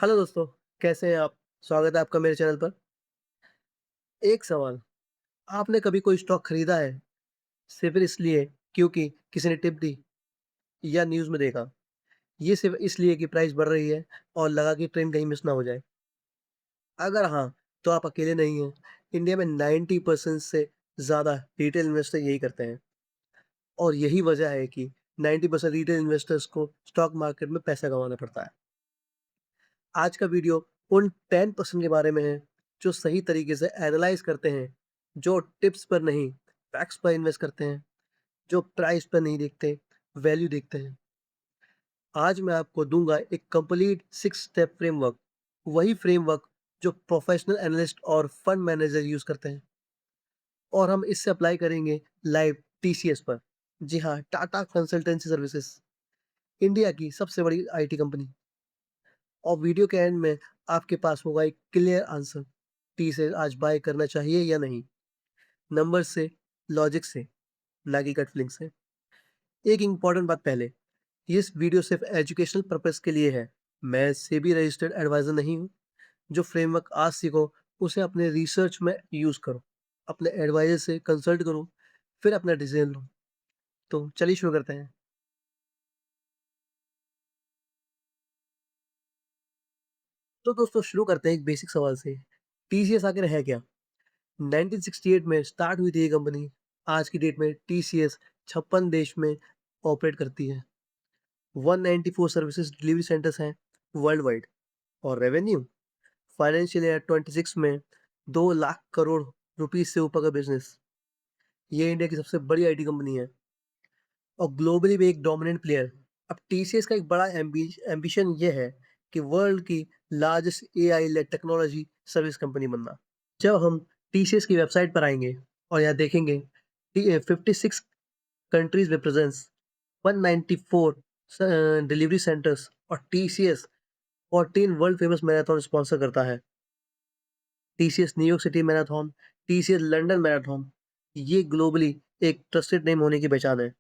Hello दोस्तों, कैसे हैं आप? स्वागत है आपका मेरे चैनल पर। एक सवाल, आपने कभी कोई स्टॉक खरीदा है सिर्फ़ इसलिए क्योंकि किसी ने टिप दी या न्यूज़ में देखा? ये सिर्फ़ इसलिए कि प्राइस बढ़ रही है और लगा कि ट्रेंड कहीं मिस ना हो जाए? अगर हाँ, तो आप अकेले नहीं हैं। इंडिया में 90% से ज़्यादा रिटेल इन्वेस्टर यही करते हैं और यही वजह है कि 90% रिटेल इन्वेस्टर्स को स्टॉक मार्केट में पैसा गँवाना पड़ता है। आज का वीडियो उन 10% के बारे में है, जो सही तरीके से एनालाइज़ करते हैं, जो टिप्स पर नहीं, फैक्ट्स पर इन्वेस्ट करते हैं, जो प्राइस पर नहीं देखते, वैल्यू देखते हैं। आज मैं आपको दूँगा एक कंप्लीट 6 स्टेप फ्रेमवर्क, वही फ्रेमवर्क जो प्रोफेशनल एनालिस्ट और फंड मैनेजर यूज़ करते हैं और हम इससे अप्लाई करेंगे लाइव टीसीएस पर। जी हाँ, टाटा कंसल्टेंसी सर्विसेज़, इंडिया की सबसे बड़ी आईटी कंपनी। और वीडियो के एंड में आपके पास होगा एक क्लियर आंसर, टी से आज बाय करना चाहिए या नहीं, नंबर से, लॉजिक से, ना कि गट फीलिंग से। एक इम्पॉर्टेंट बात पहले, ये वीडियो सिर्फ एजुकेशनल पर्पस के लिए है। मैं सेबी रजिस्टर्ड एडवाइजर नहीं हूँ। जो फ्रेमवर्क आज सीखो उसे अपने रिसर्च में यूज़ करो, अपने एडवाइजर से कंसल्ट करो, फिर अपना डिसीजन लो। तो चलिए शुरू करते हैं। तो दोस्तों शुरू करते हैं एक बेसिक सवाल से, टीसीएस आखिर है क्या? 1968 में स्टार्ट हुई थी ये कंपनी। आज की डेट में टीसीएस 56 देश में ऑपरेट करती है। 194 सर्विसेज डिलीवरी सेंटर्स हैं वर्ल्ड वाइड और रेवेन्यू फाइनेंशियल ईयर 26 में 2 लाख करोड़ रुपीस से ऊपर का बिजनेस। ये इंडिया की सबसे बड़ी आईटी कंपनी है और ग्लोबली भी एक डोमिनेंट प्लेयर। अब टीसीएस का एक बड़ा एम्बिशन ये है कि वर्ल्ड की largest AI led technology service company बनना। जब हम टीसीएस की वेबसाइट पर आएँगे और यहाँ देखेंगे 56 कंट्रीज़ में प्रेज़ेंस, 194 डिलीवरी सेंटर्स और TCS 14 world famous marathon sponsor करता है। TCS New York city marathon, TCS London marathon, ये ग्लोबली एक ट्रस्टेड नेम होने की पहचान है।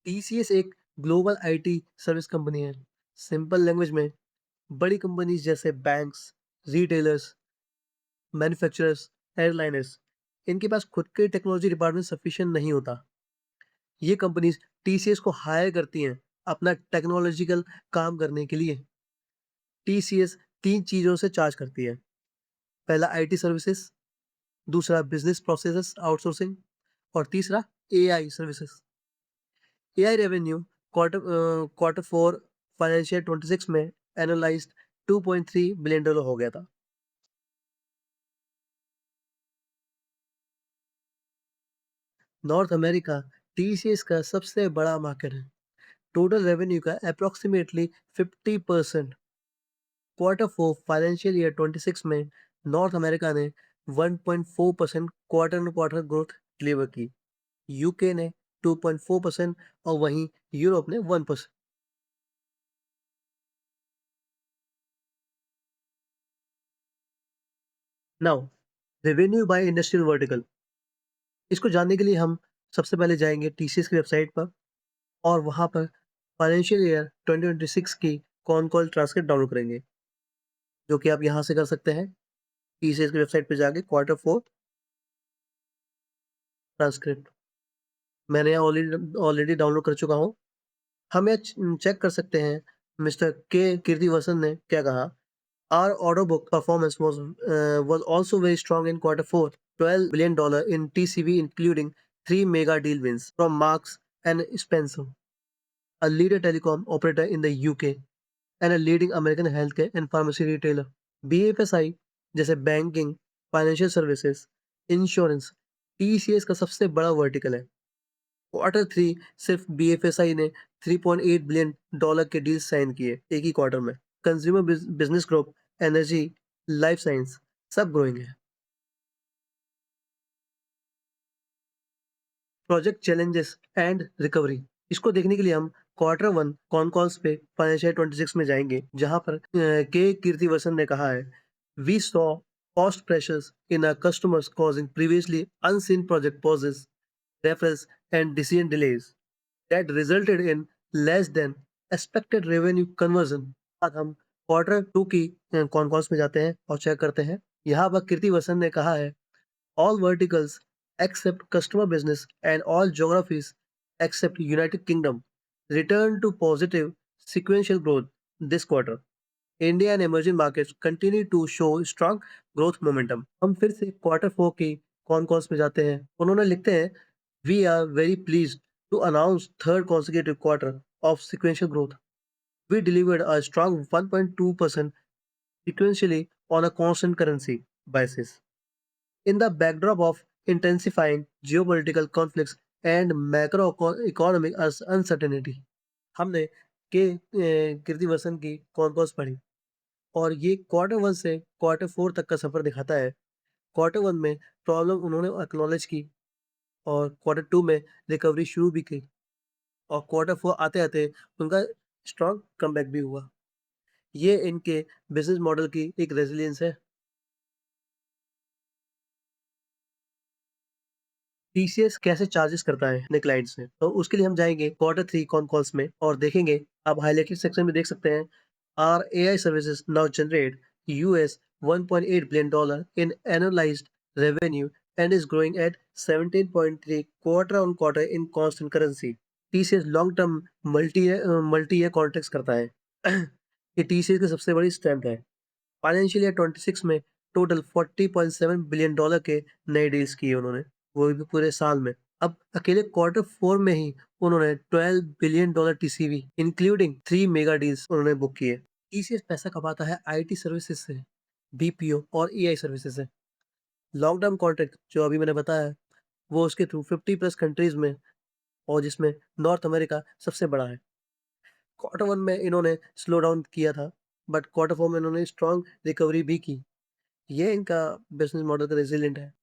टीसीएस एक ग्लोबल आईटी सर्विस कंपनी है। सिंपल लैंग्वेज में बड़ी कंपनीज़ जैसे बैंक्स, रिटेलर्स, मैन्युफैक्चरर्स, एयरलाइनर्स, इनके पास खुद के टेक्नोलॉजी डिपार्टमेंट सफिशिएंट नहीं होता। ये कंपनीज़ टीसीएस को हायर करती हैं अपना टेक्नोलॉजिकल काम करने के लिए। टीसीएस 3 चीज़ों से चार्ज करती है। पहला आईटी सर्विसेज़, दूसरा बिज़नेस प्रोसेसेस आउटसोर्सिंग और तीसरा AI services. AI revenue quarter 4 financial 26 में एनालाइज़्ड $2.3 बिलियन हो गया था। नॉर्थ अमेरिका टीसीएस का सबसे बड़ा मार्केट है। टोटल रेवेन्यू का अप्रॉक्सिमेटली 50% क्वार्टर 4 फाइनेंशियल ईयर 26 में नॉर्थ अमेरिका ने 1.4% quarter on quarter growth deliver की। यूके ने 2.4% और वहीं यूरोप ने 1%। Now revenue by industrial vertical, इसको जानने के लिए हम सबसे पहले जाएंगे टीसीएस की वेबसाइट पर और वहां पर फाइनेंशियल ईयर 2026 की कॉन कॉल ट्रांसक्रिप्ट डाउनलोड करेंगे, जो कि आप यहाँ से कर सकते हैं। टीसीएस की वेबसाइट पे जाके क्वार्टर 4 ट्रांसक्रिप्ट मैंने यहाँ ऑलरेडी ऑलरेडी डाउनलोड कर चुका हूँ। हम यह चेक कर सकते हैं मिस्टर के कीर्तिवासन ने क्या कहा। Our order book performance was also very strong in quarter four. $12 billion in TCV, including three mega deal wins from Marks and Spencer, a leader telecom operator in the UK and a leading American healthcare and pharmacy retailer. BFSI जैसे banking, financial services, insurance, TCS का सबसे बड़ा vertical है। Quarter three सिर्फ BFSI ने $3.8 billion के deal sign किए एक ही क्वार्टर में। Consumer business group, energy, life science सब ग्रोइंग है। प्रोजेक्ट चैलेंजेस एंड रिकवरी, इसको देखने के लिए हम क्वार्टर वन कॉन कॉल्स पे फाइनेंशियल 26 में जाएंगे, जहां पर के कीर्तिवर्धन ने कहा है, we saw cost pressures in our customers causing previously unseen project pauses, referrals and decision delays that resulted in less than expected revenue conversion. आज हम क्वार्टर टू की कॉन कॉल्स में जाते हैं और चेक करते हैं। यहाँ पर कीर्ति वसन ने कहा है, all verticals except customer business and all geographies except United Kingdom return to positive sequential growth this quarter. India and emerging markets continue to show strong growth momentum. हम फिर से क्वार्टर फोर की कॉन कॉल्स में जाते हैं। उन्होंने लिखते हैं, we are very pleased to announce third consecutive quarter of sequential growth. We delivered a strong 1.2% sequentially on a constant currency basis. In the backdrop of intensifying geopolitical conflicts and macroeconomic uncertainty, हमने कीर्ति वसन की con calls पढ़ी और ये quarter one से quarter four तक का सफर दिखाता है। क्वार्टर वन में प्रॉब्लम उन्होंने एक्नॉलेज की और क्वार्टर टू में रिकवरी शुरू भी की और क्वार्टर फोर आते आते उनका स्ट्रॉन्ग कमबैक भी हुआ। ये इनके बिजनेस मॉडल की एक रेजिलियंस है। टीसीएस कैसे चार्जेस करता है अपने क्लाइंट से, तो उसके लिए हम जाएंगे क्वार्टर थ्री कॉन कॉल्स में और देखेंगे। आप हाईलाइटेड सेक्शन में देख सकते हैं, our AI services now generate US 1.8 billion dollar in annualised revenue and is growing at 17.3 quarter on quarter in constant currency. TCS long term multi year contracts करता है। ये टीसीएस की सबसे बड़ी स्ट्रेंथ है। फाइनेंशियल ईयर 26 में total 40.7 billion dollar के नए डील्स किए उन्होंने, वो भी पूरे साल में। अब अकेले क्वार्टर फोर में ही उन्होंने 12 billion dollar TCV including 3 mega deals उन्होंने बुक किए। टीसीएस पैसा कमाता है आईटी सर्विसेज से, बीपीओ और एआई सर्विसेज से। लॉन्ग टर्म कॉन्ट्रैक्ट जो अभी मैंने बताया, वो उसके थ्रू 50 प्लस कंट्रीज में और जिसमें नॉर्थ अमेरिका सबसे बड़ा है। क्वार्टर वन में इन्होंने स्लो डाउन किया था, बट क्वार्टर फोर में इन्होंने स्ट्रॉन्ग रिकवरी भी की। ये इनका बिजनेस मॉडल का रेजिलिएंट है।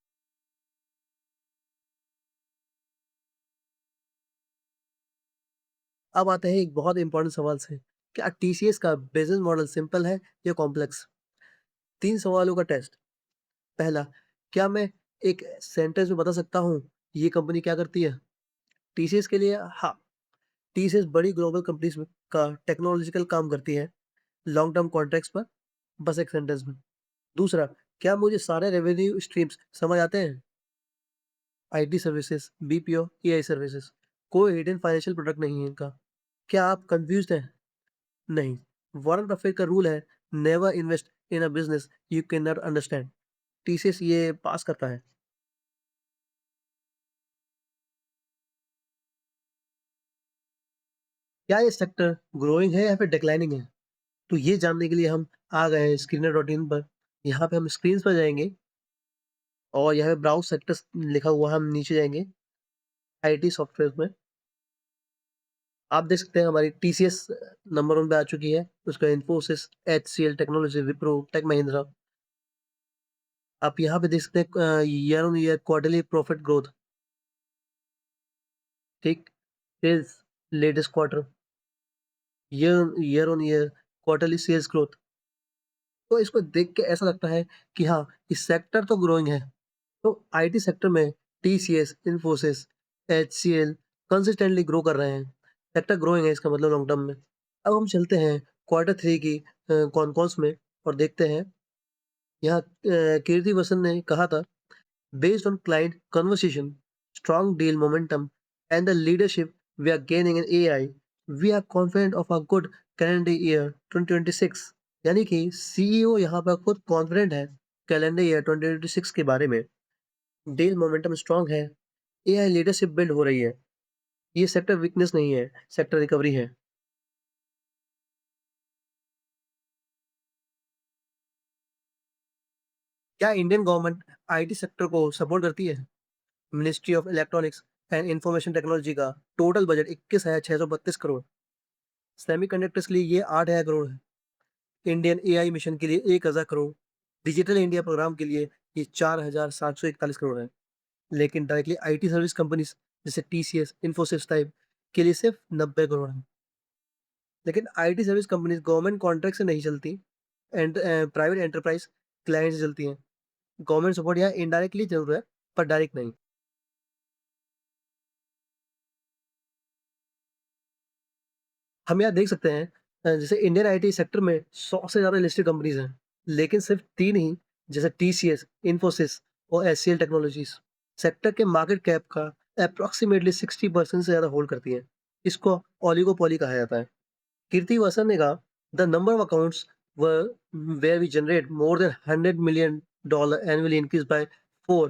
अब आते हैं एक बहुत इंपॉर्टेंट सवाल से, क्या टीसीएस का बिजनेस मॉडल सिंपल है या कॉम्प्लेक्स? 3 सवालों का टेस्ट। पहला, क्या मैं एक सेंटेंस में बता सकता हूँ ये कंपनी क्या करती है? टीसीएस के लिए हाँ, टीसीएस बड़ी ग्लोबल कंपनीज में का टेक्नोलॉजिकल काम करती है, लॉन्ग टर्म कॉन्ट्रैक्ट्स पर, बस एक सेंटेंस में। दूसरा, क्या मुझे सारे रेवेन्यू स्ट्रीम्स समझ आते हैं? IT services, BPO, AI services, कोई हिडन फाइनेंशियल प्रोडक्ट नहीं है इनका। क्या आप कंफ्यूज्ड हैं? नहीं। वॉरेन बफेट का रूल है, never invest in a business you can not understand. TCS ये पास करता है। क्या ये सेक्टर ग्रोइंग है या फिर डिक्लाइनिंग है? तो ये जानने के लिए हम आ गए हैं स्क्रीनर डॉट इन पर। यहाँ पे हम स्क्रीन पर जाएंगे और यहाँ पे ब्राउज सेक्टर्स लिखा हुआ है, हम नीचे जाएंगे आईटी सॉफ्टवेयर में। आप देख सकते हैं हमारी टीसीएस नंबर वन पे आ चुकी है, उसका इन्फोसिस, एचसीएल टेक्नोलॉजी, विप्रो, टेक महिंद्रा। आप यहाँ पे देख सकते हैं year on year quarterly profit growth, ठीक, sales latest quarter, year on year quarterly sales growth. तो इसको देख के ऐसा लगता है कि हाँ, इस सेक्टर तो ग्रोइंग है। तो आईटी सेक्टर में TCS, Infosys, HCL consistently grow कर रहे हैं। सेक्टर ग्रोइंग है इसका मतलब लॉन्ग टर्म में। अब हम चलते हैं क्वार्टर थ्री की कॉन कॉल्स में और देखते हैं। यहाँ कीर्ति वसन ने कहा था, based on client conversation, strong deal momentum, and the leadership we are gaining in AI, we are confident of a good calendar year 2026। यानी कि सीईओ यहाँ पर खुद कॉन्फिडेंट है कैलेंडर ईयर 2026 के बारे में। डील मोमेंटम स्ट्रांग है, एआई लीडरशिप बिल्ड हो रही है। ये सेक्टर वीकनेस नहीं है, सेक्टर रिकवरी है। क्या इंडियन गवर्नमेंट आईटी सेक्टर को सपोर्ट करती है? Ministry of electronics and information technology का टोटल बजट 21,632 करोड़। सेमीकंडक्टर्स के लिए ये 8,000 करोड़ है। इंडियन एआई मिशन के लिए 1,000 करोड़। डिजिटल इंडिया प्रोग्राम के लिए ये 4,741 करोड़ है। लेकिन डायरेक्टली आईटी सर्विस कंपनीज जैसे टीसीएस, इन्फोसिस टाइप के लिए सिर्फ 90 करोड़ है। लेकिन IT service companies government contract से नहीं चलती, एंड प्राइवेट एंटरप्राइज क्लाइंट से चलती हैं। गवर्नमेंट सपोर्ट यहाँ इनडायरेक्टली जरूर है, पर डायरेक्ट नहीं। हम यहाँ देख सकते हैं जैसे इंडियन आईटी सेक्टर में 100 से ज़्यादा लिस्टेड कंपनीज़ हैं, लेकिन सिर्फ 3 ही जैसे टीसीएस, इन्फोसिस और एचसीएल टेक्नोलॉजीज़ सेक्टर के मार्केट कैप का एप्रोक्सिमेटली 60% से ज़्यादा होल्ड करती हैं। इसको ओलिगोपोली कहा जाता है। कीर्ति वासन ने कहा, "the number of accounts were where we generate more than $100 million annually increase by 4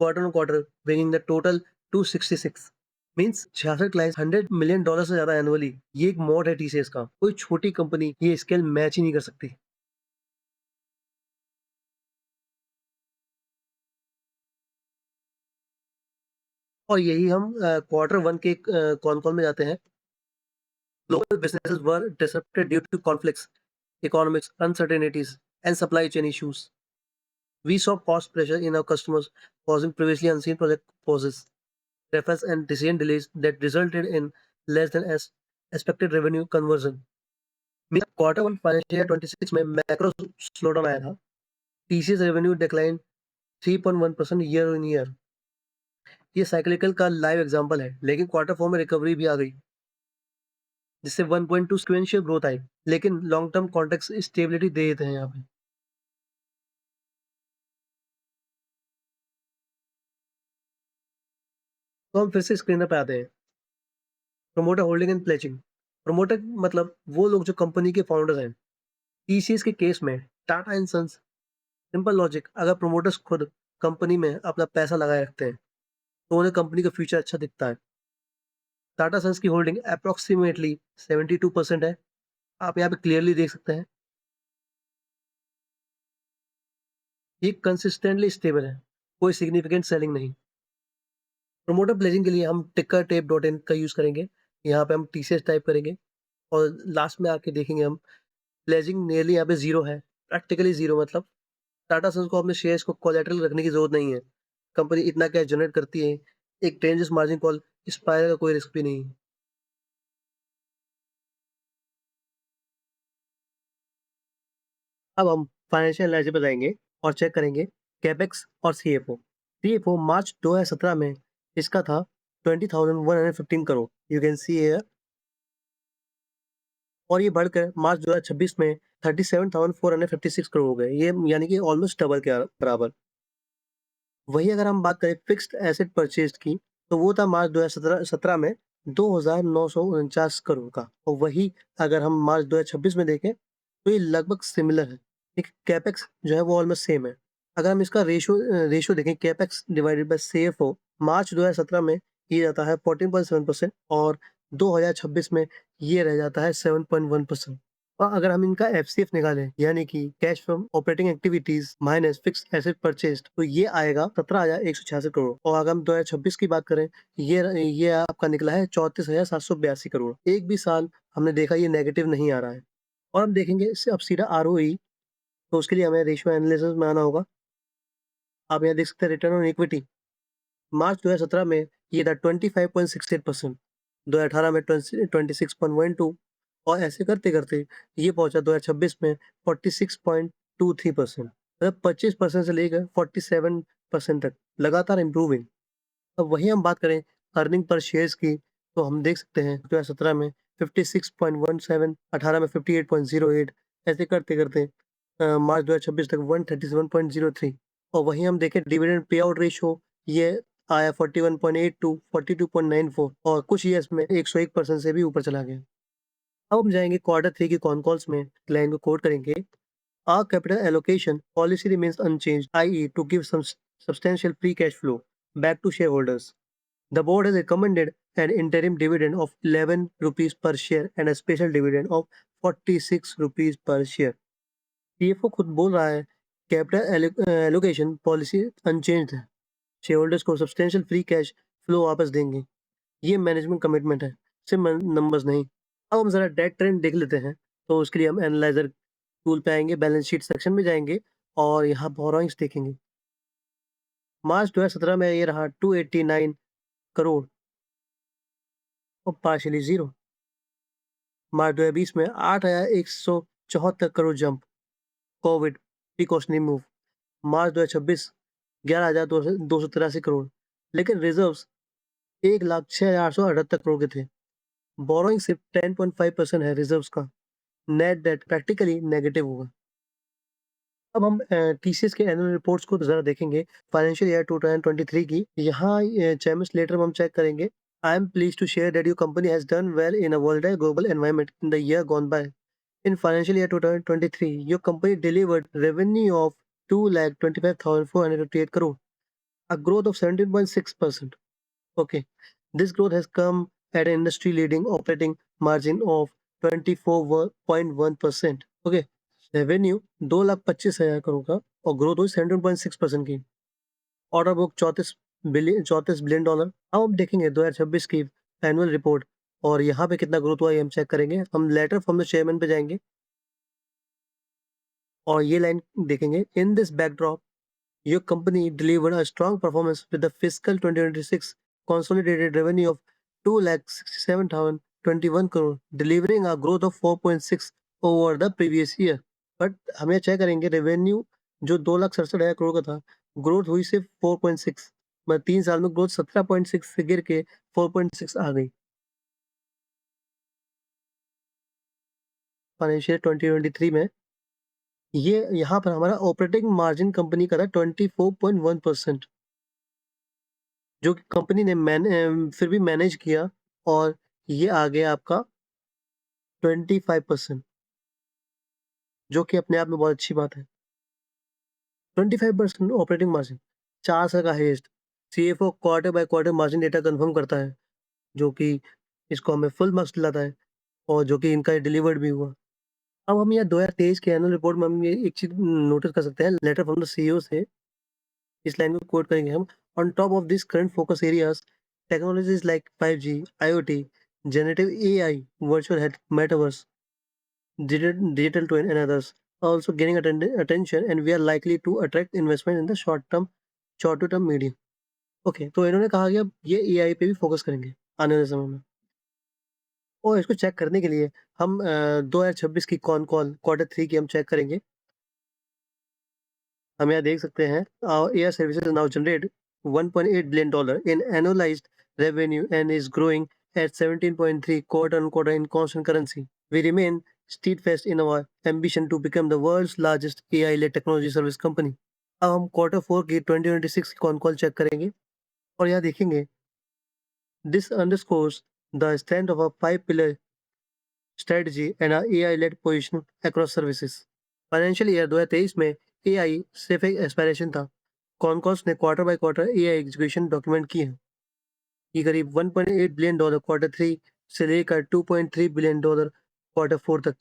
quarter on quarter, bringing the total to 66" means 66 clients $100 million से ज़्यादा एनुअली। ये एक मॉड है टीसीएस का। कोई छोटी कंपनी ये स्केल मैच ही नहीं कर सकती। और यही हम क्वार्टर 1 के कॉन कॉल में जाते हैं। Global businesses were disrupted due to conflicts, economics, uncertainties and supply chain issues. We saw cost pressure in our customers, causing previously unseen project pauses, reference and decision delays that resulted in less than as expected revenue conversion. मेरा quarter 1 financial year 26 में macro slowdown आया था। TCS revenue decline 3.1% year on year. ये cyclical का live example है, लेकिन quarter 4 में recovery भी आ गई, जिससे 1.2 सीक्वेंशियल ग्रोथ आई। लेकिन लॉन्ग टर्म कॉन्टेक्स्ट स्टेबिलिटी दे देते हैं यहाँ पे। तो हम फिर से स्क्रीनर पे आते हैं। Promoter holding and pledging. Promoter मतलब वो लोग जो कंपनी के फाउंडर्स हैं। टीसीएस के केस में Tata and Sons, simple logic, अगर प्रोमोटर्स खुद कंपनी में अपना पैसा लगाए रखते हैं तो उन्हें कंपनी का फ्यूचर अच्छा दिखता है। टाटा सन्स की होल्डिंग अप्रोक्सीमेटली 72% है। आप यहाँ पे क्लियरली देख सकते हैं। ये कंसिस्टेंटली स्टेबल है, कोई सिग्निफिकेंट सेलिंग नहीं। प्रोमोटर प्लेजिंग के लिए हम टिcker टेप डॉट इन का यूज़ करेंगे। यहाँ पे हम टीसीएस टाइप करेंगे और लास्ट में आके देखेंगे हम प्लेजिंग नियरली यहाँ पे ज़ीरो है, प्रैक्टिकली ज़ीरो मतलब टाटा सन्स को अपने शेयर्स को कोलैटरल रखने की ज़रूरत नहीं है। कंपनी इतना कैश जनरेट करती है, एक टेंजेस मार्जिन कॉल एक्सपायर का कोई रिस्क भी नहीं है। अब हम फाइनेंशियल एनालिसिस पे जाएँगे और चेक करेंगे कैपेक्स और सीएफओ। सीएफओ मार्च 2017 में इसका था 20,115 crore, you can see here, और ये बढ़कर मार्च 2026 में 37,456 करोड़ हो गए। ये यानी कि ऑलमोस्ट डबल के बराबर। वहीं अगर हम बात करें फिक्स्ड एसेट परचेज़ की, तो वो था मार्च 2017 में 2,949 करोड़ का, और वही अगर हम मार्च 2026 में देखें, तो ये लगभग सिमिलर है। एक कैपेक्स जो है वो ऑलमोस्ट सेम है। अगर हम इसका रेशियो देखें कैपेक्स डिवाइडेड बाय सीएफओ, मार्च 2017 में ये जाता है 14.7% और 2026 में ये रह जाता है 7.1%। और अगर हम इनका एफसीएफ निकालें, यानी कि cash from operating activities minus fixed asset purchased, तो ये आएगा 17,186 करोड़। और अगर हम 2026 की बात करें, ये आपका निकला है 34,782 करोड़। एक भी साल हमने देखा ये नेगेटिव नहीं आ रहा है। और हम देखेंगे इससे अब सीधा आरओई, तो उसके लिए हमें रेशियो एनालिसिस में आना होगा। आप यहाँ देख सकते हैं रिटर्न ऑन इक्विटी, मार्च 2017 में ये था 25.68%, 2018 में 26.12, और ऐसे करते-करते ये पहुँचा 2026 में 46.23%, मतलब 25% से लेकर 47% तक लगातार इम्प्रूविंग। अब वहीं हम बात करें अर्निंग पर शेयर्स की, तो हम देख सकते हैं 2017 में 56.17, 18 में 58.08, ऐसे करते-करते मार्च 2026 तक 137.03। और वहीं हम देखें डिविडेंड पे आउट रेशियो, ये आया 41.82, 42.94, और कुछ ईयर्स में 101% से भी ऊपर चला गया। अब हम जाएँगे क्वार्टर 3 की कॉन कॉल्स में, लाइन को कोट करेंगे। Our capital allocation policy remains unchanged, i.e., to give some substantial free cash flow back to shareholders. The board has recommended an interim dividend of 11 rupees per share and a special dividend of 46 rupees per share. CFO खुद बोल रहा है, capital allocation policy unchanged है। Shareholders को substantial free cash flow वापस देंगे। ये management commitment है, सिर्फ नंबर्स नहीं। अब हम ज़रा डेट ट्रेंड देख लेते हैं, तो उसके लिए हम एनालाइज़र टूल पे आएँगे, बैलेंस शीट सेक्शन में जाएँगे और यहाँ बोरोइंग्स देखेंगे। मार्च 2017 में ये रहा 289 करोड़ और पार्शियली ज़ीरो। मार्च 2020 में 8,174 crore jump, COVID precautionary move. मार्च 2026 11,283 करोड़, लेकिन रिजर्व्स 1,06,878 करोड़ के थे। बोरोइंग सिर्फ 10.5% है रिजर्व्स का। नेट डेट प्रैक्टिकली नेगेटिव होगा। अब हम टीसीएस के एनुअल रिपोर्ट्स को ज़रा देखेंगे, फाइनेंशियल ईयर 2023 की। यहाँ 6 मंथ्स लेटर हम चेक करेंगे। I am pleased to share that your company has done well in a volatile global environment in the year gone by. In financial year 2023, your company delivered revenue of 2,25,458 crore, a growth of 17.6%. Okay, this growth has come at an industry-leading operating margin of 24.1%. Okay, revenue 2,25,000 crore का और growth हुई 17.6% की। Order book 34 billion dollar. अब हम देखेंगे 2026 की annual report और यहाँ पे कितना ग्रोथ हुआ ये हम चेक करेंगे। हम लेटर फ्रॉम द चेयरमैन पे जाएंगे और ये लाइन देखेंगे, in this backdrop your company delivered a strong performance with the fiscal 2026 consolidated revenue of 2,67,021 crore, delivering a growth of 4.6 over the previous year. But हम ये check करेंगे revenue जो 2,67,000 करोड़ का था, ग्रोथ हुई सिर्फ 4.6। मतलब 3 साल में ग्रोथ 17.6 से गिर के 4.6 आ गई। फाइनेंशियल 2023 में ये यहाँ पर हमारा ऑपरेटिंग मार्जिन कंपनी का था 24.1%, जो कि कंपनी ने फिर भी मैनेज किया और ये आ गया आपका 25%, जो कि अपने आप में बहुत अच्छी बात है। 25% ऑपरेटिंग मार्जिन 4 साल का highest. CFO quarter by quarter margin data confirm करता है, जो कि इसको हमें फुल मार्क्स दिलाता है और जो कि इनका डिलीवर्ड भी हुआ। अब हम यहाँ 2023 के एनुअल रिपोर्ट में हम ये एक चीज़ नोटिस कर सकते हैं, लेटर फ्रॉम द सीईओ से इस लाइन को कोट करेंगे हम। On top of this current focus areas, technologies like 5G, IoT, generative AI, virtual health, metaverse, digital twin and others are also gaining attention, and we are likely to attract investment in the short to term medium. Okay, तो इन्होंने कहा कि अब ये AI पे भी focus करेंगे आने वाले समय में। और इसको चेक करने के लिए हम 2026 की कॉन कॉल क्वार्टर 3 की हम चेक करेंगे। हम यहाँ देख सकते हैं air services now generate 1.8 billion dollar in annualised revenue and is growing at 17.3 quarter on quarter in constant currency. We remain steadfast in our ambition to become the world's largest AI-led technology service company. अब हम quarter 4 की 2026 की con call check करेंगे और यहाँ देखेंगे, this underscores the strength of our 5 pillar strategy and our AI-led position across services. Financial year 2023 में AI सिर्फ एक एस्पिरेशन था। कॉनकॉर्स ने quarter by quarter AI execution document की है। ये करीब 1.8 बिलियन डॉलर क्वार्टर 3 से लेकर 2.3 बिलियन डॉलर क्वार्टर 4 तक,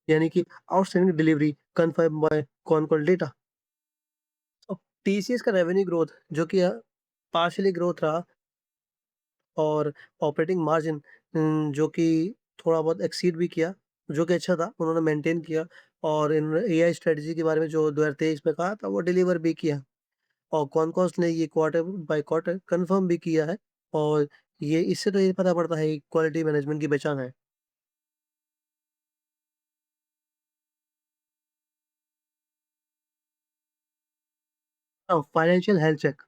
यानी कि outstanding delivery confirm by concall data. अब टीसीएस का रेवेन्यू ग्रोथ जो कि पार्शियली ग्रोथ रहा और ऑपरेटिंग मार्जिन जो कि थोड़ा बहुत एक्सीड भी किया, जो कि अच्छा था, उन्होंने मेंटेन किया और इन्होंने एआई स्ट्रेटजी के बारे में जो 2023 में कहा था वो डिलीवर भी किया और कॉनकॉर्स ने ये क्वार्टर बाय क्वार्टर कंफर्म भी किया है और ये इससे तो ये पता पड़ता है कि क्वालिटी मैनेजमेंट की पहचान है। अब फाइनेंशियल हेल्थ चेक।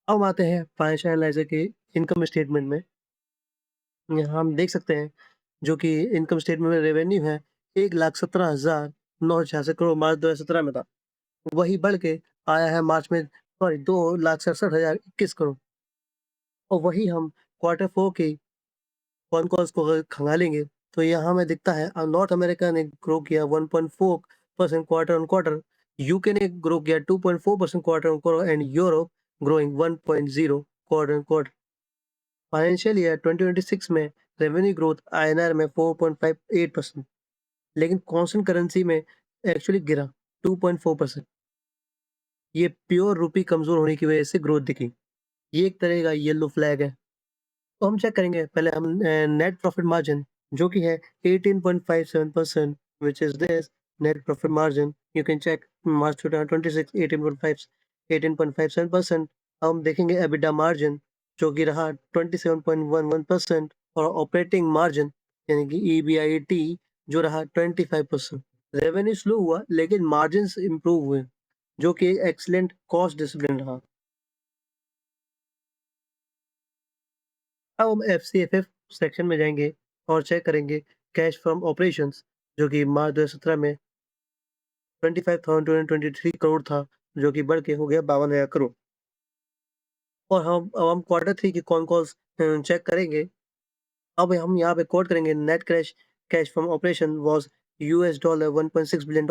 अब आते हैं फाइनेंशियल एनालाइज़र के इनकम स्टेटमेंट में। यहाँ हम देख सकते हैं जो कि इनकम स्टेटमेंट में रेवेन्यू है 1,17,966 करोड़ मार्च 2017 में था। वही बढ़ के आया है मार्च में, सॉरी, 2,67,021 करोड़। और वही हम क्वार्टर 4 की कॉन कॉल्स को अगर खंगालेंगे तो यहाँ हमें दिखता है नॉर्थ अमेरिका ने ग्रो किया 1.4% क्वार्टर ऑन क्वार्टर, यूके ने ग्रो किया 2.4% quarter on quarter and Europe growing 1.0 quarter on quarter. Financial year 2026 में रेवेन्यू ग्रोथ आईएनआर में 4.58%, लेकिन कांस्टेंट करेंसी में एक्चुअली गिरा 2.4%। ये प्योर रूपी कमजोर होने की वजह से ग्रोथ दिखी। ये एक तरह का येलो फ्लैग है। तो हम चेक करेंगे पहले हम नेट प्रॉफिट मार्जिन जो कि है 18.57%, which is this net profit margin you can check March 2026 18.57%। अब हम देखेंगे एबिटा मार्जिन जो कि रहा 27.11% और ऑपरेटिंग मार्जिन यानी कि ईबीआईटी जो रहा 25%। रेवेन्यू स्लो हुआ लेकिन मार्जिन्स इंप्रूव हुए, जो कि एक एक्सीलेंट कॉस्ट डिसिप्लिन रहा। अब हम एफसीएफएफ सेक्शन में जाएँगे और चेक करेंगे कैश फ्रॉम ऑपरेशंस जो कि मार्च 2017 में 25,223 करोड़ था, जो कि बढ़ के हो गया 52,000 करोड़। और अब हम क्वार्टर 3 की कॉन कॉल्स चेक करेंगे। अब हम यहाँ पे कोट करेंगे net cash cash from operation was $1.6 billion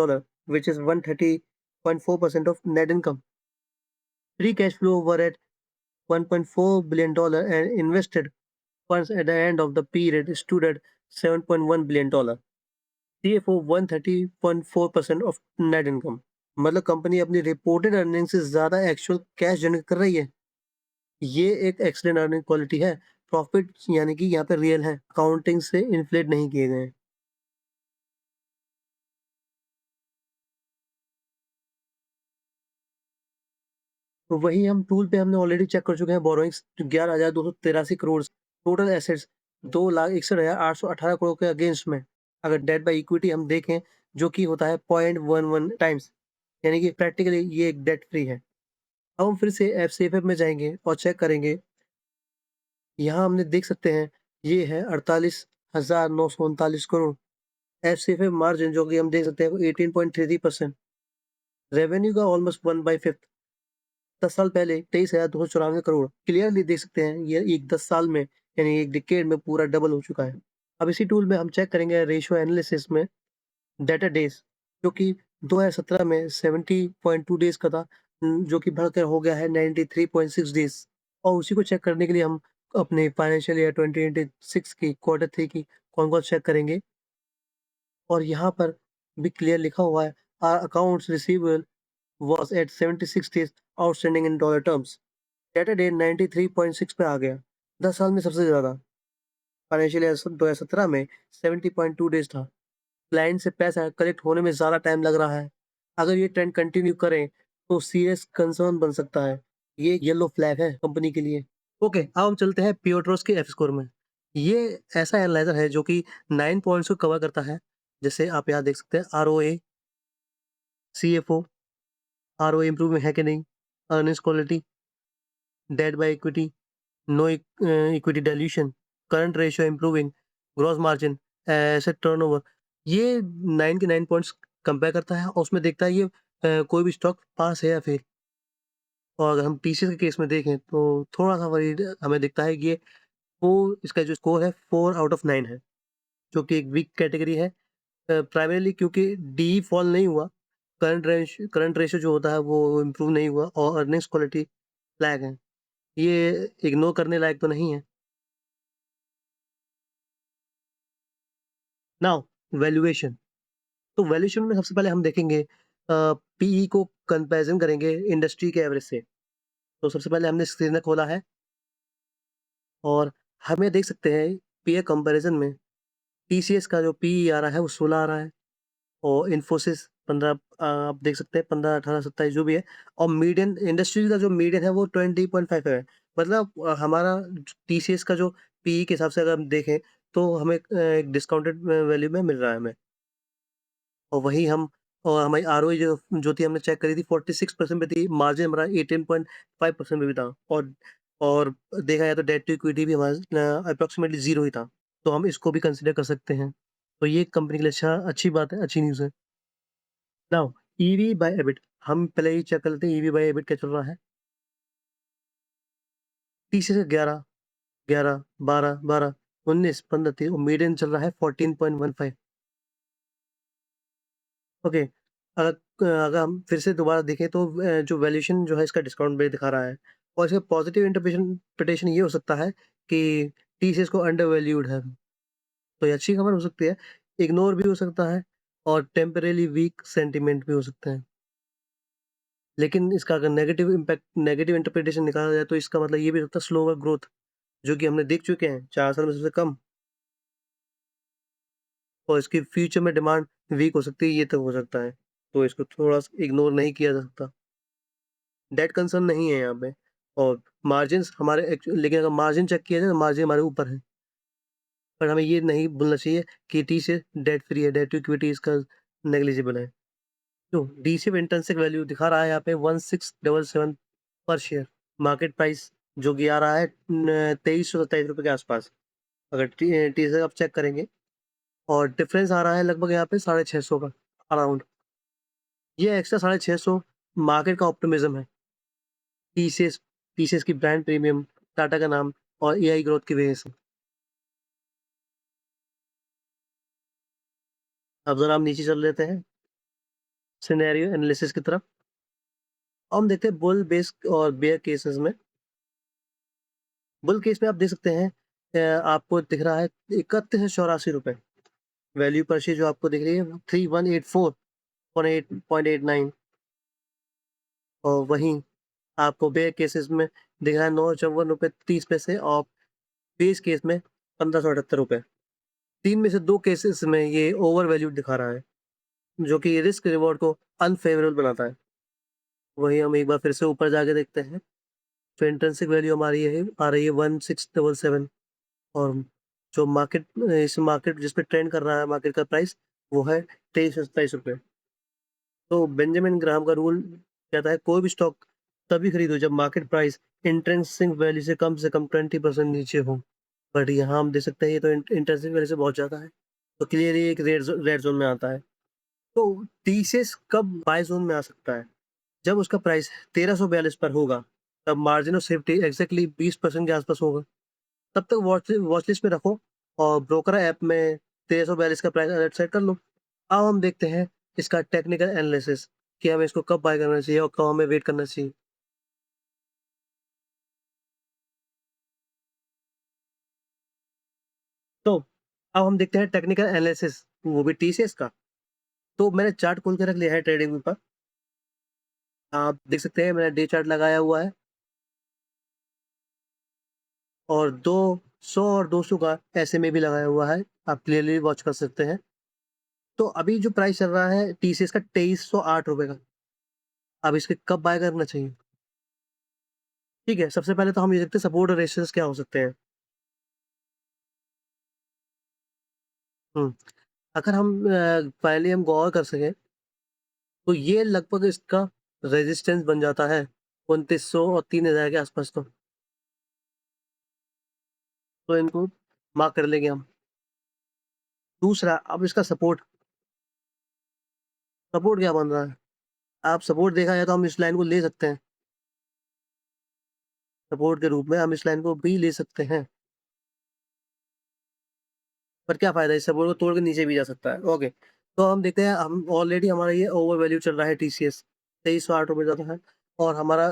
which is 130.4% of net income. Free cash flow were at $1.4 billion and invested funds at the end of the period stood at $7.1 billion. CFO 130.4% of net income. मतलब company अपनी reported earning से ज़्यादा actual cash generate कर रही है। ये एक excellent earning quality है। प्रॉफिट यानी कि यहाँ पे रियल है, अकाउंटिंग से इन्फ्लेट नहीं किए गए हैं। तो वही हम टूल पे हमने ऑलरेडी चेक कर चुके हैं borrowings 11,283 crore, total assets 2,61,818 crore के अगेंस्ट में। अगर डेट बाय इक्विटी हम देखें जो कि होता है 0.11 टाइम्स, यानी कि प्रैक्टिकली ये एक डेट फ्री है। अब हम फिर से एफसीएफएफ में जाएँगे और चेक करेंगे। यहाँ हमने देख सकते हैं ये है 48,939 करोड़। एफसीएफएफ मार्जिन जो कि हम देख सकते हैं वो 18.33%। रेवेन्यू का ऑलमोस्ट 1/5। 10 साल पहले 23,294 करोड़। क्लियरली देख सकते हैं ये एक 10 साल में यानी एक डिकेड में पूरा डबल हो चुका है। अब इसी टूल में हम चेक करेंगे रेशियो एनालिसिस में डेटा डेज़ जो कि 2017 में 70.2 डेज़ का था, जो कि बढ़कर हो गया है 93.6 डेज़। और उसी को चेक करने के लिए हम अपने फाइनेंशियल ईयर 2026 की क्वार्टर 3 की कॉन चेक करेंगे। और यहाँ पर भी क्लियर लिखा हुआ है accounts receivable was at 76 days outstanding in dollar terms. Data date 93.6 पे आ गया। 10 साल में सबसे ज़्यादा। फाइनेंशियल ईयर 2017 में 70.2 डेज़ था। क्लाइंट से पैसा कलेक्ट होने में ज़्यादा टाइम लग रहा है। अगर ये ट्रेंड कंटिन्यू करें तो सीरियस कंसर्न बन सकता है। ये एक येलो फ्लैग है कंपनी के लिए। ओके, अब हम चलते हैं पियोट्रोस के एफ स्कोर में। ये ऐसा एनालाइज़र है जो कि 9 पॉइंट्स को कवर करता है। जैसे आप यहाँ देख सकते हैं आरओए, सीएफओ, आरओए इम्प्रूव है कि नहीं, earnings quality, debt by equity, no equity dilution, current ratio improving, gross margin, asset turnover. ये 9 के 9 पॉइंट्स कंपेयर करता है और उसमें देखता है ये कोई भी स्टॉक पास है या फेल। और अगर हम टीसीएस के केस में देखें तो थोड़ा-सा वरीड हमें दिखता है कि ये 4 इसका जो स्कोर है 4 आउट ऑफ 9 है, जो कि एक वीक कैटेगरी है। प्राइमरीली क्योंकि डी फॉल नहीं हुआ, करंट रेशियो जो होता है वो इम्प्रूव नहीं हुआ और अर्निंग्स क्वालिटी फ्लैग है। ये इग्नोर करने लायक तो नहीं है। Now valuation. तो वैल्यूएशन में सबसे पहले हम देखेंगे पीई को कंपैरिज़न करेंगे इंडस्ट्री के एवरेज से। तो सबसे पहले हमने स्क्रीनर खोला है और हमें देख सकते हैं पीए कंपैरिज़न में टीसीएस का जो पीई आ रहा है वो 16 आ रहा है और इन्फोसिस 15 आप देख सकते हैं 15, 18, 27 जो भी है और मीडियन इंडस्ट्री का जो मीडियन है वो 20.5 है। मतलब हमारा टीसीएस का जो पीई के हिसाब से अगर हम देखें तो हमें एक डिस्काउंटेड वैल्यू में मिल रहा है हमें। और वही हम और हमारी आरओई जो थी हमने चेक करी थी 46% पे थी, मार्जिन हमारा 18.5% पे भी था और देखा जाए तो डेट टू इक्विटी भी हमारा अप्रॉक्सिमेटली 0 ही था। तो हम इसको भी कंसीडर कर सकते हैं। तो ये कंपनी के लिए अच्छी बात है, अच्छी न्यूज़ है। नाउ ईवी बाय एबिट हम पहले ही चेक कर लेते हैं ईवी बाय एबिट क्या चल रहा है। टीसीएस का 11, 11, 12, 12, 19, 15, 3 और मीडियन चल रहा है 14.15। ओके, अगर हम फिर से दोबारा देखें तो जो वैल्यूएशन जो है इसका डिस्काउंट बेस दिखा रहा है और इसका पॉजिटिव इंटरप्रिटेशन ये हो सकता है कि टीसीएस को अंडर वैल्यूड है। तो ये अच्छी खबर हो सकती है, इग्नोर भी हो सकता है और टेम्परेरी वीक सेंटीमेंट भी हो सकते हैं। लेकिन इसका अगर नेगेटिव इंटरप्रिटेशन निकाला जाए तो इसका मतलब ये भी हो सकता है स्लोवर ग्रोथ, जो कि हमने देख चुके हैं 4 साल में सबसे कम और इसकी फ्यूचर में डिमांड वीक हो सकती है, ये तो हो सकता है। तो इसको थोड़ा-सा इग्नोर नहीं किया जा सकता। डेट कंसर्न नहीं है यहाँ पे और मार्जिन्स हमारे लेकिन अगर मार्जिन चेक किया जाए तो मार्जिन हमारे ऊपर है। पर हमें ये नहीं भूलना चाहिए कि टी से डेट फ्री है, डेट टू इक्विटी इसका नेग्लिजिबल है। तो डीसीएफ इंट्रिंसिक वैल्यू दिखा रहा है यहाँ पे 1677 पर शेयर। मार्केट प्राइस जो कि आ रहा है न ₹2327 के आसपास। अगर टीसीएस आप चेक करेंगे और डिफरेंस आ रहा है लगभग यहाँ पे 650 का अराउंड। ये एक्स्ट्रा 650 मार्केट का ऑप्टिमिज्म है। टीसीएस टीसीएस की ब्रांड प्रीमियम, टाटा का नाम और एआई ग्रोथ की वजह से। अब ज़रा हम नीचे चल लेते हैं सिनेरियो एनालिसिस की तरफ। अब हम देखते हैं बुल बेस और बेयर केसेस में। बुल केस में आप देख सकते हैं आपको दिख रहा है 3184 वैल्यू पर शेयर जो आपको दिख रही है 3184.89 और वहीं आपको बेयर केसेस में दिख रहा है 954.30 और बेस केस में 1578 तीन में से 2 केसेस में ये ओवर वैल्यूड दिखा रहा है, जो कि रिस्क रिवॉर्ड को अनफेवरेबल बनाता है। वहीं हम एक बार फिर से ऊपर जाके देखते हैं, तो इंट्रिंसिक वैल्यू हमारी है आ रही है 1677 और जो मार्केट जिस पे ट्रेंड कर रहा है मार्केट का प्राइस, वो है ₹23-27। तो बेंजामिन ग्राहम का रूल कहता है कोई भी स्टॉक तभी खरीदो जब मार्केट प्राइस इंट्रिंसिक वैल्यू से कम 20% नीचे हो। बट यहाँ हम देख सकते हैं ये तो इंट्रिंसिक वैल्यू से बहुत ज़्यादा है, तो क्लियरली एक रेड ज़ोन में आता है। तो टीसीएस कब बाय ज़ोन में आ सकता है? जब उसका प्राइस 1342 पर होगा, तब मार्जिन ऑफ सेफ्टी एग्ज़ैक्टली 20% के आसपास होगा। तब तक वॉच लिस्ट में रखो और ब्रोकर ऐप में 1342 का प्राइस अलर्ट सेट कर लो। अब हम देखते हैं इसका टेक्निकल एनालिसिस कि हमें इसको कब बाय करना चाहिए और कब हमें वेट करना चाहिए। तो अब हम देखते हैं टेक्निकल एनालिसिस, वो भी टीसीएस का। तो मैंने चार्ट खोल के रख लिया है ट्रेडिंग व्यू पर। आप देख सकते हैं मैंने डे चार्ट लगाया हुआ है और 200 और 200 का एसएमए भी लगाया हुआ है। आप क्लियरली वॉच कर सकते हैं। तो अभी जो प्राइस चल रहा है टीसीएस का ₹2308 का। अब इसके कब बाय करना चाहिए? ठीक है, सबसे पहले तो हम ये देखते हैं सपोर्ट और रेजिस्टेंस क्या हो सकते हैं। हुँ, अगर हम फाइनली हम गौर कर सकें, तो ये लगभग इसका रेजिस्टेंस बन जाता है 2900 और 3000 के आसपास तो इनको मार्क कर लेंगे हम। दूसरा अब इसका सपोर्ट क्या बन रहा है? आप सपोर्ट देखा जाए तो हम इस लाइन को ले सकते हैं, सपोर्ट के रूप में हम इस लाइन को भी ले सकते हैं। पर क्या फ़ायदा इस सपोर्ट को तोड़ के नीचे भी जा सकता है। ओके, तो हम देखते हैं हम ऑलरेडी हमारा ये ओवर वैल्यू चल रहा है टीसीएस ₹2308 ज़्यादा है और हमारा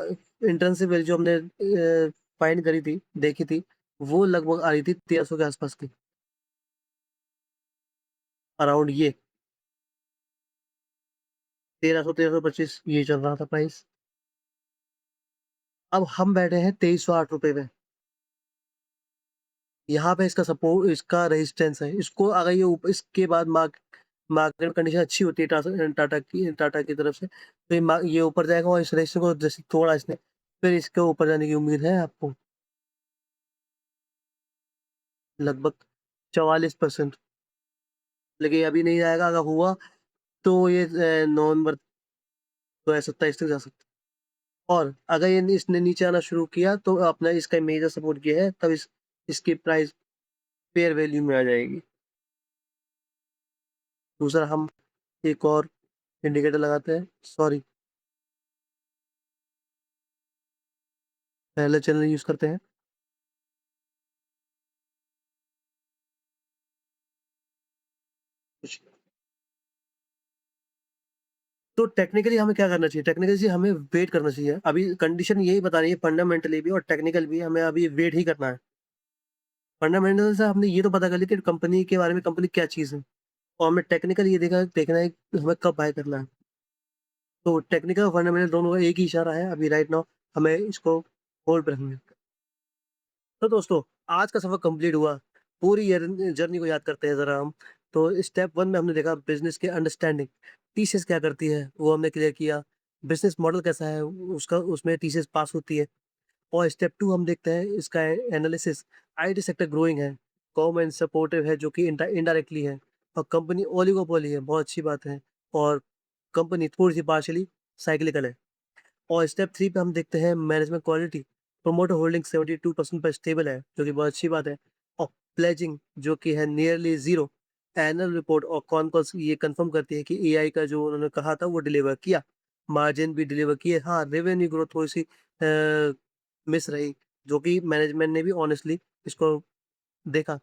इंट्रिंसिक वैल्यू जो हमने फाइंड करी थी, देखी थी, वो लगभग आ रही थी 1300 के आसपास की, अराउंड ये 1300 1325 ये चल रहा था प्राइस। अब हम बैठे हैं ₹2308 पे। यहाँ पे इसका रेजिस्टेंस है। इसको अगर ये इसके बाद मार्केट कंडीशन अच्छी होती है टाटा की तरफ से, तो ये ऊपर जाएगा और इस रेजिस्टेंस को जैसे तोड़ा इसने, फिर इसके ऊपर जाने की उम्मीद है आपको लगभग 44%। लेकिन अभी नहीं जाएगा, अगर हुआ तो ये नवंबर 2027 तक जा सकता है। और अगर ये इसने नीचे आना शुरू किया तो अपना इसका मेजर सपोर्ट ये है, तब इसकी प्राइस फेयर वैल्यू में आ जाएगी। दूसरा हम एक और इंडिकेटर लगाते हैं, सॉरी पहले चैनल यूज़ करते हैं। तो टेक्निकली हमें क्या करना चाहिए? टेक्निकली जी हमें वेट करना चाहिए। अभी कंडीशन यही बता रही है फंडामेंटली भी और टेक्निकल भी हमें अभी वेट ही करना है। फंडामेंटल से हमने ये तो पता कर लिया कि कंपनी के बारे में कंपनी क्या चीज़ है और हमें टेक्निकल ये देखना है कि हमें कब बाय करना है। तो टेक्निकल और फंडामेंटल दोनों का एक ही इशारा है अभी राइट नाउ हमें इसको होल्ड पे रखना है। तो दोस्तों, आज का सफ़र कंप्लीट हुआ। पूरी जर्नी को याद करते हैं ज़रा हम। तो स्टेप 1 में हमने देखा बिज़नेस की अंडरस्टैंडिंग, टीसीएस क्या करती है, वो हमने क्लियर किया। बिज़नेस मॉडल कैसा है, उसका उसमें टीसीएस पास होती है। और स्टेप 2 हम देखते हैं इसका एनालिसिस, आईटी सेक्टर ग्रोइंग है, गवर्नमेंट सपोर्टिव है जो कि इनडायरेक्टली है और कंपनी ओलिगोपोली है, बहुत अच्छी बात है और कंपनी थोड़ी-सी पार्शियली साइक्लिकल है। और स्टेप 3 पे हम देखते हैं मैनेजमेंट क्वालिटी, प्रोमोटर होल्डिंग 72% पर स्टेबल है, जो कि बहुत अच्छी बात है। और प्लेजिंग जो कि है नियरली ज़ीरो। एनुअल रिपोर्ट और कॉन कॉल्स ये कन्फर्म करती है कि एआई का जो उन्होंने कहा था वो डिलीवर किया। मार्जिन भी डिलीवर किए। हाँ, रेवेन्यू ग्रोथ थोड़ी-सी मिस रही, जो कि मैनेजमेंट ने भी ऑनेस्टली इसको देखा।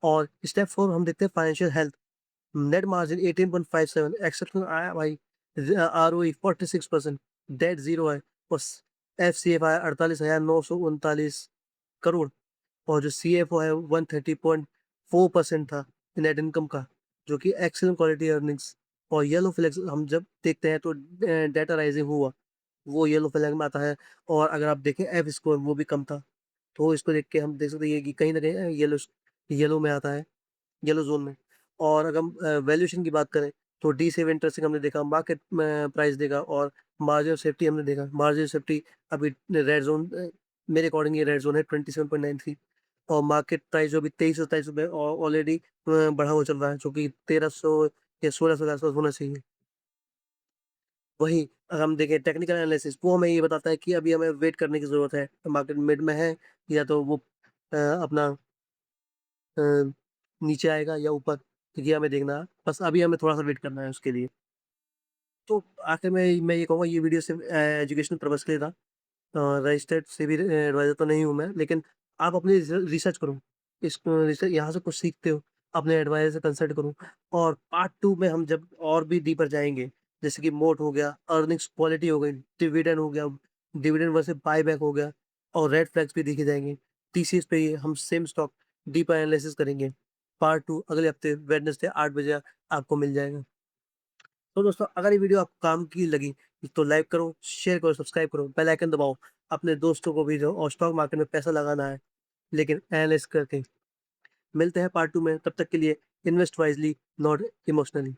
और स्टेप 4 हम देखते हैं financial health. Net margin 18.57, exceptional ROI ROE 46%, debt zero है और एफसीएफआई 48,939 करोड़ और जो सीएफओ है 130.4% था नेट इनकम का, जो कि एक्सीलेंट क्वालिटी अर्निंग्स। और येलो फ्लैग्स हम जब देखते हैं तो डेटा राइजिंग हुआ, वो येलो फ्लैग में आता है। और अगर आप देखें एफ स्कोर वो भी कम था, तो इसको देख के हम देख सकते हैं कि कहीं न कहीं येलो में आता है, येलो ज़ोन में। और अगर हम वैल्यूएशन की बात करें, तो डी सेव इंटरेस्टिंग हमने देखा, मार्केट प्राइस देखा और मार्जिन ऑफ सेफ्टी हमने देखा। मार्जिन ऑफ सेफ्टी अभी रेड ज़ोन मेरे अकॉर्डिंग ये रेड ज़ोन है 27.93 और मार्केट प्राइस जो अभी ₹23-27 ऑलरेडी बढ़ा हुआ चल रहा है, जो कि 1300 या 1600 के आस-पास होना चाहिए। वहीं अगर हम देखें टेक्निकल एनालिसिस वो हमें ये बताता है कि अभी हमें वेट करने की ज़रूरत है, मार्केट मिड में है या तो वो अपना अ, नीचे आएगा या ऊपर, तो ये हमें देखना है। बस अभी हमें थोड़ा-सा वेट करना है उसके लिए। तो आखिर में मैं ये कहूँगा ये वीडियो सिर्फ़ एजुकेशनल पर्पज़ के लिए था। रजिस्टर्ड सिबी एडवाइज़र तो नहीं हूँ मैं, लेकिन आप अपनी रिसर्च करो। इस रिसर्च यहाँ से कुछ सीखते हो, अपने एडवाइज़र से कंसल्ट करो। और पार्ट 2 में हम जब और भी डीपर जाएँगे, जैसे कि मोट हो गया, अर्निंग्स क्वालिटी हो गई, डिविडेंड हो गया, डिविडेंड वर्सेस बायबैक हो गया और रेड फ्लैग्स भी देखे जाएँगे। टीसीएस पे ही हम सेम स्टॉक डीपर एनालिसिस करेंगे। पार्ट 2 अगले हफ्ते वेडनेसडे 8 बजे आपको मिल जाएगा। तो दोस्तों अगर ये वीडियो आपको काम की लगी तो लाइक करो, शेयर करो, सब्सक्राइब करो, बेल आइकन दबाओ। अपने दोस्तों को भी जो और स्टॉक मार्केट में पैसा लगाना है, लेकिन एनालाइज़ करके। मिलते हैं पार्ट 2 में, तब तक के लिए इन्वेस्ट वाइज़ली नॉट इमोशनली।